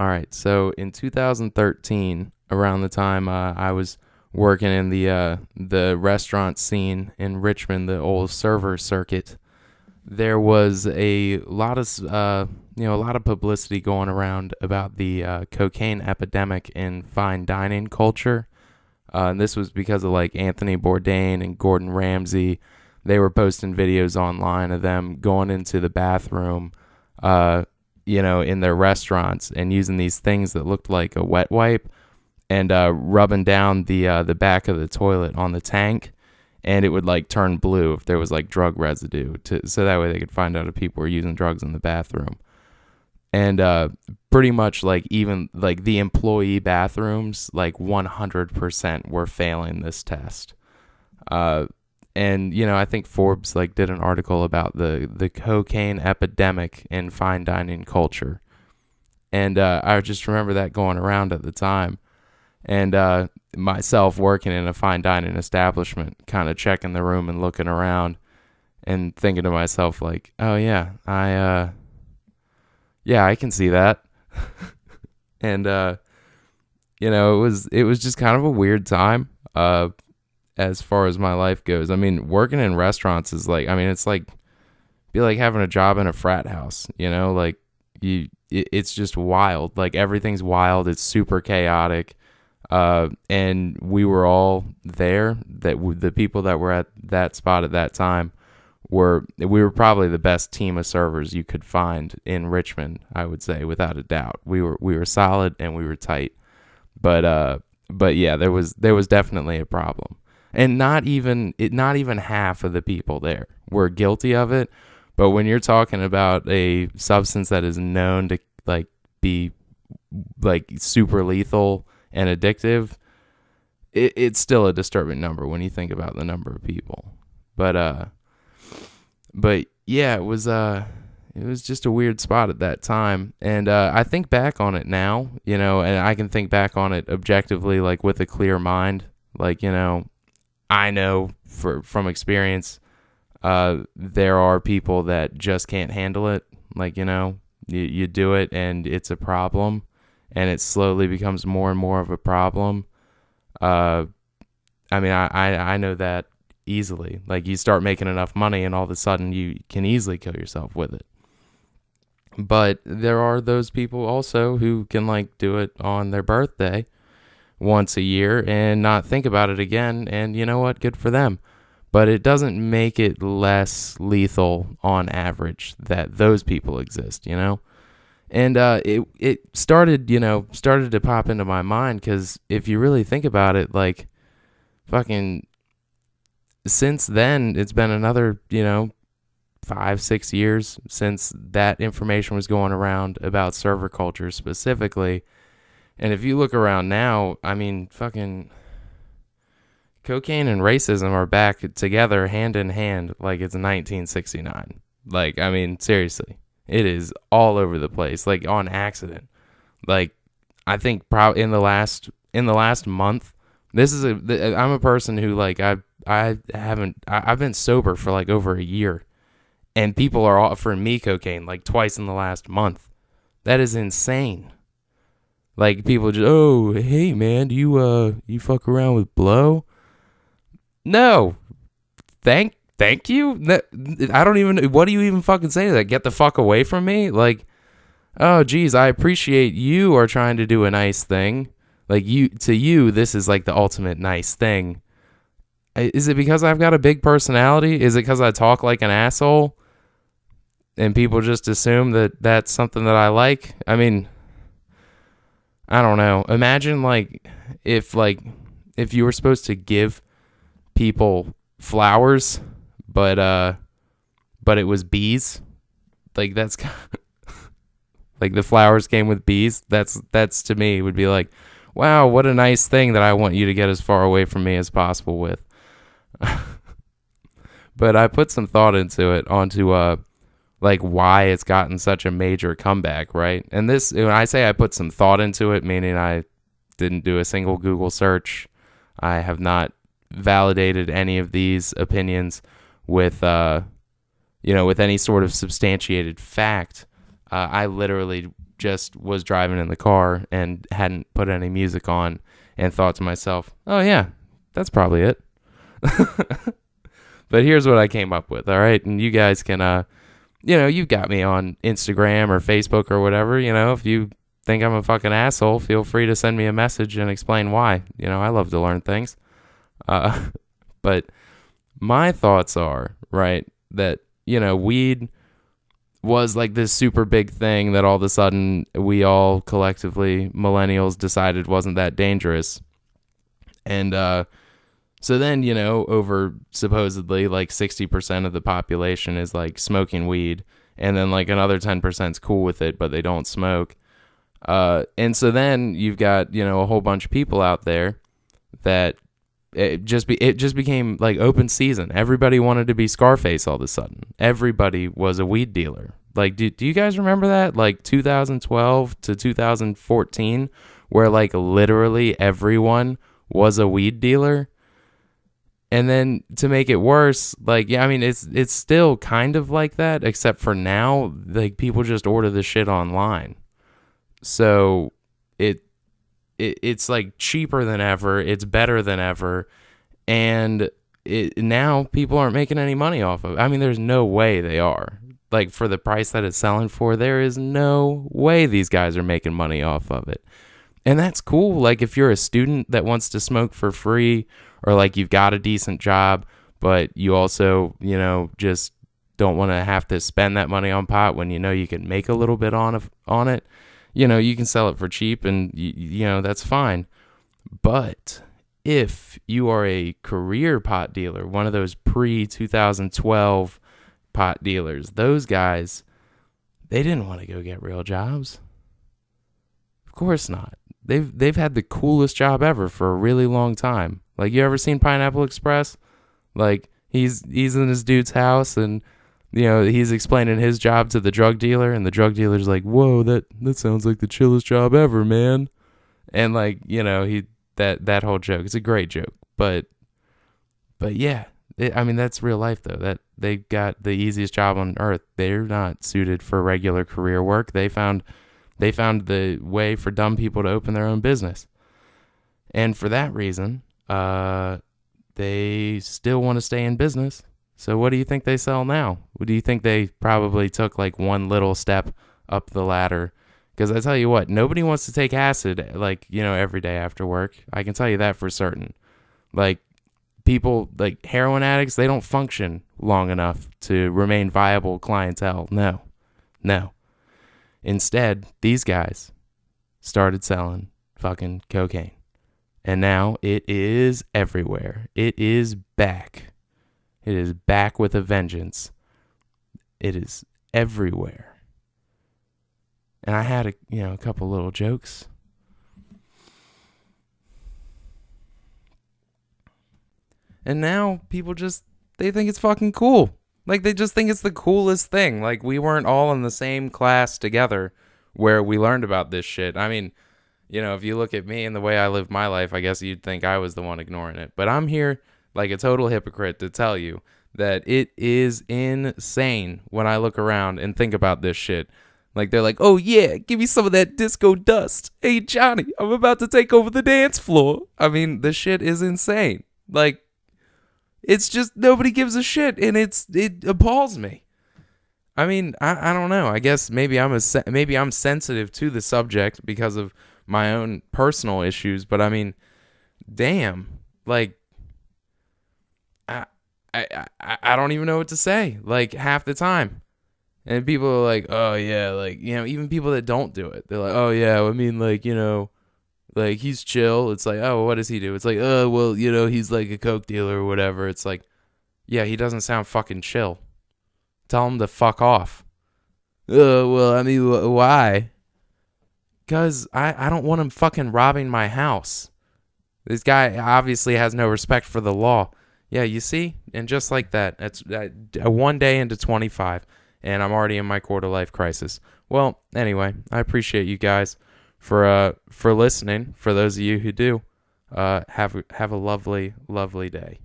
All right. So in 2013, around the time I was working in the restaurant scene in Richmond, the old server circuit, there was a lot of publicity going around about the cocaine epidemic in fine dining culture. And this was because of like Anthony Bourdain and Gordon Ramsay. They were posting videos online of them going into the bathroom, uh, in their restaurants and using these things that looked like a wet wipe and rubbing down the back of the toilet on the tank, and it would like turn blue if there was like drug residue, so that way they could find out if people were using drugs in the bathroom. And pretty much like even like the employee bathrooms, like 100% were failing this test. Uh, and I think Forbes like did an article about the cocaine epidemic in fine dining culture, and I just remember that going around at the time, and myself working in a fine dining establishment, kind of checking the room and looking around, and thinking to myself like, oh yeah, I can see that. And it was just kind of a weird time as far as my life goes. I mean, working in restaurants is like, I mean, it's like be like having a job in a frat house, like it's just wild. Like everything's wild. It's super chaotic. And we were all there, the people that were at that spot at that time we were probably the best team of servers you could find in Richmond, I would say, without a doubt. We were solid and we were tight. But yeah, there was definitely a problem. And not even half of the people there were guilty of it. But when you're talking about a substance that is known to like be like super lethal and addictive, it's still a disturbing number when you think about the number of people. But yeah, it was just a weird spot at that time. And I think back on it now, and I can think back on it objectively, like with a clear mind. Like, I know from experience, there are people that just can't handle it. Like, you do it and it's a problem, and it slowly becomes more and more of a problem. I mean, I know that easily. Like, you start making enough money and all of a sudden you can easily kill yourself with it. But there are those people also who can like do it on their birthday once a year and not think about it again, and you know what, good for them. But it doesn't make it less lethal on average that those people exist. And it started to pop into my mind, because if you really think about it, like fucking since then, it's been another, 5-6 years since that information was going around about server culture specifically. And if you look around now, I mean, fucking cocaine and racism are back together hand in hand like it's 1969. Like, I mean, seriously, it is all over the place, like on accident. Like, I think probably in the last month, I'm a person who like I've been sober for like over a year, and people are offering me cocaine like twice in the last month. That is insane. Like, people just, oh, hey man, do you fuck around with blow? No, thank you. I don't even. What do you even fucking say to that? Get the fuck away from me. Like, oh geez, I appreciate you are trying to do a nice thing. Like, to you, this is like the ultimate nice thing. Is it because I've got a big personality? Is it because I talk like an asshole? And people just assume that that's something that I like? I mean, I don't know. Imagine if you were supposed to give people flowers, but it was bees. Like, that's like the flowers came with bees. That's to me would be like, wow, what a nice thing that I want you to get as far away from me as possible with. But I put some thought into it, onto like why it's gotten such a major comeback, right? And this, when I say I put some thought into it, meaning I didn't do a single Google search. I have not validated any of these opinions with with any sort of substantiated fact. I literally just was driving in the car and hadn't put any music on and thought to myself, oh yeah, that's probably it. But here's what I came up with, all right? And you guys can, you've got me on Instagram or Facebook or whatever. If you think I'm a fucking asshole, feel free to send me a message and explain why. I love to learn things. But my thoughts are, right, that, weed was like this super big thing that all of a sudden we all collectively, millennials, decided wasn't that dangerous. And so then, over supposedly like 60% of the population is like smoking weed, and then like another 10% is cool with it, but they don't smoke. And so then you've got, a whole bunch of people out there that it just became like open season. Everybody wanted to be Scarface all of a sudden. Everybody was a weed dealer. Like, do you guys remember that? Like 2012 to 2014, where like literally everyone was a weed dealer. And then to make it worse, like, yeah, I mean, it's still kind of like that, except for now, like, people just order the shit online. So it's like cheaper than ever. It's better than ever. And now people aren't making any money off of it. I mean, there's no way they are. Like, for the price that it's selling for, there is no way these guys are making money off of it. And that's cool. Like, if you're a student that wants to smoke for free, or like you've got a decent job, but you also, just don't want to have to spend that money on pot when you can make a little bit on it, you can sell it for cheap, and that's fine. But if you are a career pot dealer, one of those pre-2012 pot dealers, those guys, they didn't want to go get real jobs. Of course not. They've had the coolest job ever for a really long time. Like, you ever seen Pineapple Express? Like, he's in this dude's house, and he's explaining his job to the drug dealer, and the drug dealer's like, "Whoa, that sounds like the chillest job ever, man." And like, that whole joke, it's a great joke, but yeah, I mean, that's real life though. That they got the easiest job on earth. They're not suited for regular career work. They found the way for dumb people to open their own business. And for that reason, they still want to stay in business. So what do you think they sell now? What do you think they probably took like one little step up the ladder? Because I tell you what, nobody wants to take acid like, every day after work. I can tell you that for certain. Like, people, like heroin addicts, they don't function long enough to remain viable clientele. No. Instead, these guys started selling fucking cocaine. And now it is everywhere. It is back. It is back with a vengeance. It is everywhere. And I had a couple little jokes. And now people they think it's fucking cool. Like, they just think it's the coolest thing. Like, we weren't all in the same class together where we learned about this shit. I mean, if you look at me and the way I live my life, I guess you'd think I was the one ignoring it. But I'm here like a total hypocrite to tell you that it is insane when I look around and think about this shit. Like, they're like, "Oh yeah, give me some of that disco dust. Hey Johnny, I'm about to take over the dance floor." I mean, the shit is insane. Like, it's just nobody gives a shit, and it appalls me. I mean, I don't know. I guess maybe I'm sensitive to the subject because of my own personal issues, but I mean, damn, like, I don't even know what to say, like, half the time. And people are like, "Oh yeah," like, even people that don't do it, they're like, "Oh yeah, I mean, like, like, he's chill." It's like, "Oh, what does he do?" It's like, "Oh, well, he's like a coke dealer or whatever." It's like, yeah, he doesn't sound fucking chill. Tell him to fuck off. Well, I mean, why? Because I don't want him fucking robbing my house. This guy obviously has no respect for the law. Yeah, you see? And just like that, that's one day into 25, and I'm already in my quarter-life crisis. Well, anyway, I appreciate you guys for listening. For those of you who do, have a lovely, lovely day.